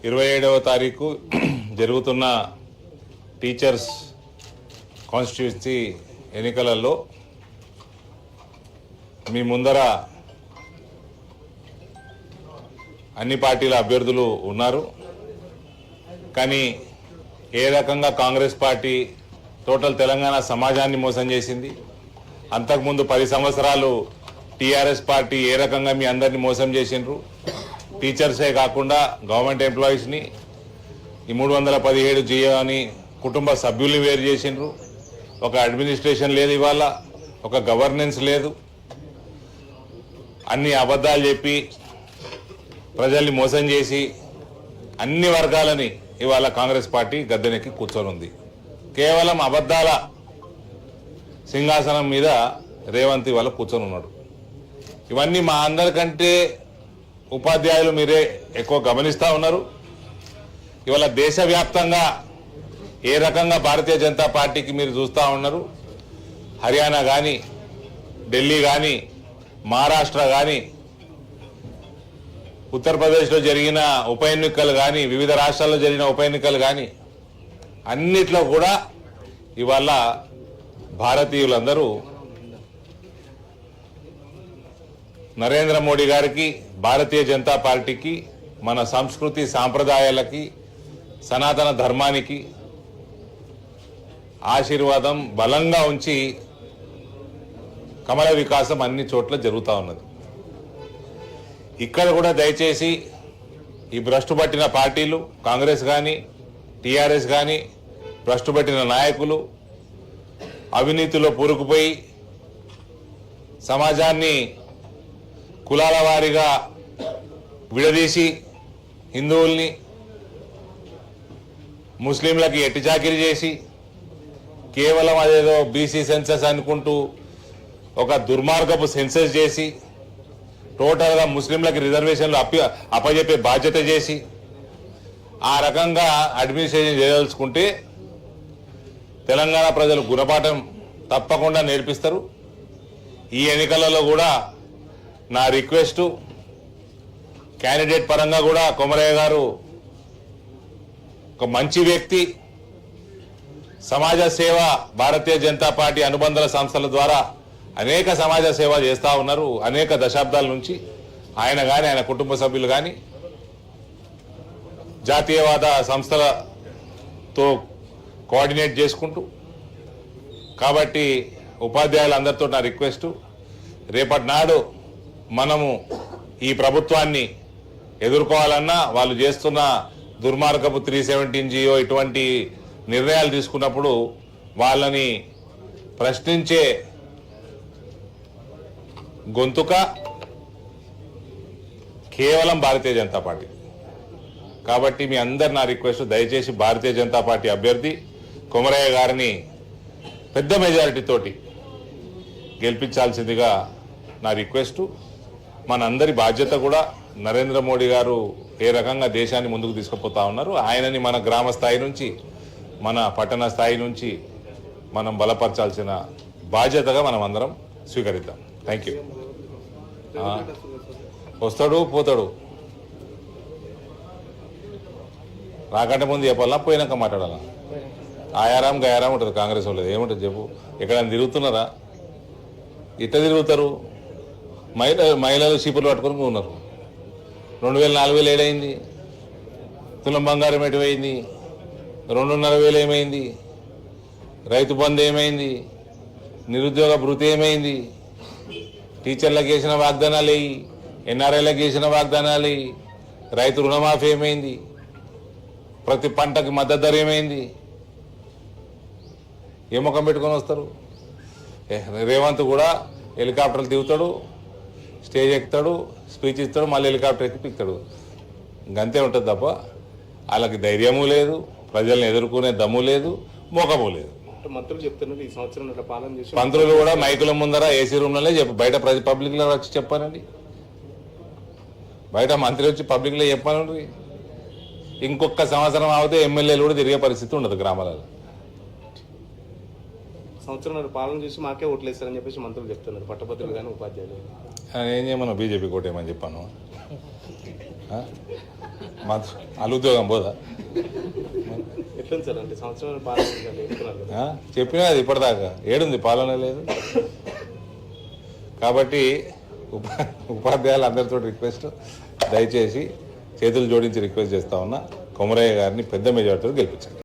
27వ తారీఖు జరుగుతున్న teachers constituency ఎన్నికలలో మీ ముందర అన్ని పార్టీల అభ్యర్థులు ఉన్నారు. కానీ ఏ రకంగా కాంగ్రెస్ పార్టీ టోటల్ తెలంగాణ సమాజాన్ని మోసం చేసింది, అంతకుముందు 10 సంవత్సరాలు టీఆర్ఎస్ పార్టీ ఏ రకంగా మీ అందరినీ మోసం చేసిండ్రు, టీచర్సే కాకుండా గవర్నమెంట్ ఎంప్లాయీస్ని ఈ 317 జియో అని కుటుంబ సభ్యుల్ని వేరు చేసిండ్రు. ఒక అడ్మినిస్ట్రేషన్ లేదు, ఇవాళ ఒక గవర్నెన్స్ లేదు. అన్ని అబద్ధాలు చెప్పి ప్రజల్ని మోసం చేసి అన్ని వర్గాలని ఇవాళ కాంగ్రెస్ పార్టీ గద్దెనెక్కి కూర్చొని ఉంది. కేవలం అబద్ధాల సింహాసనం మీద రేవంత్ ఇవాళ కూర్చొని ఉన్నాడు. ఇవన్నీ మా అందరికంటే ఉపాధ్యాయులు మీరే ఎక్కువ గమనిస్తూ ఉన్నారు. ఇవాళ దేశవ్యాప్తంగా ఏ రకంగా భారతీయ జనతా పార్టీకి మీరు చూస్తూ ఉన్నారు. హర్యానా కానీ, ఢిల్లీ కానీ, మహారాష్ట్ర కానీ, ఉత్తరప్రదేశ్లో జరిగిన ఉప ఎన్నికలు కానీ, వివిధ రాష్ట్రాల్లో జరిగిన ఉప ఎన్నికలు కానీ అన్నిట్లో కూడా ఇవాళ భారతీయులందరూ నరేంద్ర మోడీ గారికి, భారతీయ జనతా పార్టీకి, మన సంస్కృతి సాంప్రదాయాలకి, సనాతన ధర్మానికి ఆశీర్వాదం బలంగా ఉంచి కమల వికాసం అన్ని చోట్ల జరుగుతూ ఉన్నది. ఇక్కడ కూడా దయచేసి ఈ భ్రష్టు పట్టిన పార్టీలు, కాంగ్రెస్ కానీ, టీఆర్ఎస్ కానీ, భ్రష్టు పట్టిన నాయకులు అవినీతిలో పూరుకుపోయి సమాజాన్ని కులాల వారీగా విడదీసి హిందువుల్ని ముస్లింలకి ఎట్టి చాకిరి చేసి కేవలం అదేదో బీసీ సెన్సస్ అనుకుంటూ ఒక దుర్మార్గపు సెన్సస్ చేసి టోటల్గా ముస్లింలకి రిజర్వేషన్లు అప్పజెప్పే బాధ్యత చేసి ఆ రకంగా అడ్మినిస్ట్రేషన్ చేయదలుచుకుంటే తెలంగాణ ప్రజలు గుణపాఠం తప్పకుండా నేర్పిస్తారు. ఈ ఎన్నికలలో కూడా నా రిక్వెస్టు, క్యాండిడేట్ పరంగా కూడా కొమరయ్య గారు ఒక మంచి వ్యక్తి, సమాజ సేవ భారతీయ జనతా పార్టీ అనుబంధ సంస్థల ద్వారా అనేక సమాజ సేవ చేస్తూ ఉన్నారు. అనేక దశాబ్దాల నుంచి ఆయన కానీ, ఆయన కుటుంబ సభ్యులు కానీ జాతీయవాద సంస్థలతో కోఆర్డినేట్ చేసుకుంటూ. కాబట్టి ఉపాధ్యాయులందరితో నా రిక్వెస్టు, రేపటి నాడు మనము ఈ ప్రభుత్వాన్ని ఎదుర్కోవాలన్నా వాళ్ళు చేస్తున్న దుర్మార్గపు 317 జియో ఇటువంటి నిర్ణయాలు తీసుకున్నప్పుడు వాళ్ళని ప్రశ్నించే గొంతుక కేవలం భారతీయ జనతా పార్టీ. కాబట్టి మీ అందరు నా రిక్వెస్ట్, దయచేసి భారతీయ జనతా పార్టీ అభ్యర్థి కొమరయ్య గారిని పెద్ద మెజారిటీతోటి గెలిపించాల్సిందిగా నా రిక్వెస్టు. మనందరి బాధ్యత కూడా. నరేంద్ర మోడీ గారు ఏ రకంగా దేశాన్ని ముందుకు తీసుకుపోతా ఉన్నారు, ఆయనని మన గ్రామ స్థాయి నుంచి, మన పట్టణ స్థాయి నుంచి మనం బలపరచాల్సిన బాధ్యతగా మనం అందరం స్వీకరిద్దాం. Thank you. వస్తాడు పోతాడు, రాకంటే ముందు చెప్పాలా, పోయినాక మాట్లాడాలా? ఆయారాం గయారాం ఉంటుంది కాంగ్రెస్ వాళ్ళది. ఏముంటుంది చెప్పు? ఎక్కడైనా తిరుగుతున్నారా? ఇట్లా తిరుగుతారు. మహిళలు చీపులు పట్టుకొని ఉన్నారు. 2000 4000 ఏడైంది? తులం బంగారం ఎటువైంది? 2,500 ఏమైంది? రైతు బంధు ఏమైంది? నిరుద్యోగ భృతి ఏమైంది? టీచర్లకు వేసిన వాగ్దానాలు వేయి, ఎన్ఆర్ఐలకు వేసిన వాగ్దానాలు వేయి, రైతు రుణమాఫీ ఏమైంది? ప్రతి పంటకి మద్దతు ధర ఏమైంది? ఏ ముఖం పెట్టుకొని వస్తారు? రేవంత్ కూడా హెలికాప్టర్లు దిగుతాడు, స్టేజ్ ఎక్కుతాడు, స్పీచ్ ఇస్తాడు, మళ్ళీ హెలికాప్టర్ ఎక్కి పిక్తాడు. గంతే ఉంటుంది తప్ప వాళ్ళకి ధైర్యము లేదు, ప్రజల్ని ఎదుర్కొనే దమ్ము లేదు, మోకము లేదు. మంత్రులు చెప్తున్నారు ఈ సంవత్సరం పాలన చేసి, మంత్రులు కూడా మైకుల ముందర ఏసీ రూమ్లోనే బయట పబ్లిక్లో వచ్చి చెప్పానండి. బయట మంత్రి వచ్చి పబ్లిక్లో చెప్పానండి. ఇంకొక సంవత్సరం అవుతే ఎమ్మెల్యేలు కూడా తిరిగే పరిస్థితి ఉండదు గ్రామాలలో. సంవత్సరం పాలన చేసి మాకే ఓట్లేస్తారని చెప్పేసి మంత్రులు చెప్తున్నారు, పట్టభద్రులు కానీ ఉపాధ్యాయులు. ఏం చేయమన్నా బీజేపీ కోటేమని చెప్పాను. వాళ్ళ ఉద్యోగం పోదా? ఎట్లుంది సార్ అంటే సంవత్సరం పాలన చెప్తున్నారు కదా. చెప్పినా అది ఇప్పటిదాకా ఏడుంది, పాలన లేదు. కాబట్టి ఉపాధ్యాయులు అందరితో రిక్వెస్ట్, దయచేసి చేతులు జోడించి రిక్వెస్ట్ చేస్తా ఉన్నా, కొమరయ్య గారిని పెద్ద మెజార్టీతో గెలిపించండి.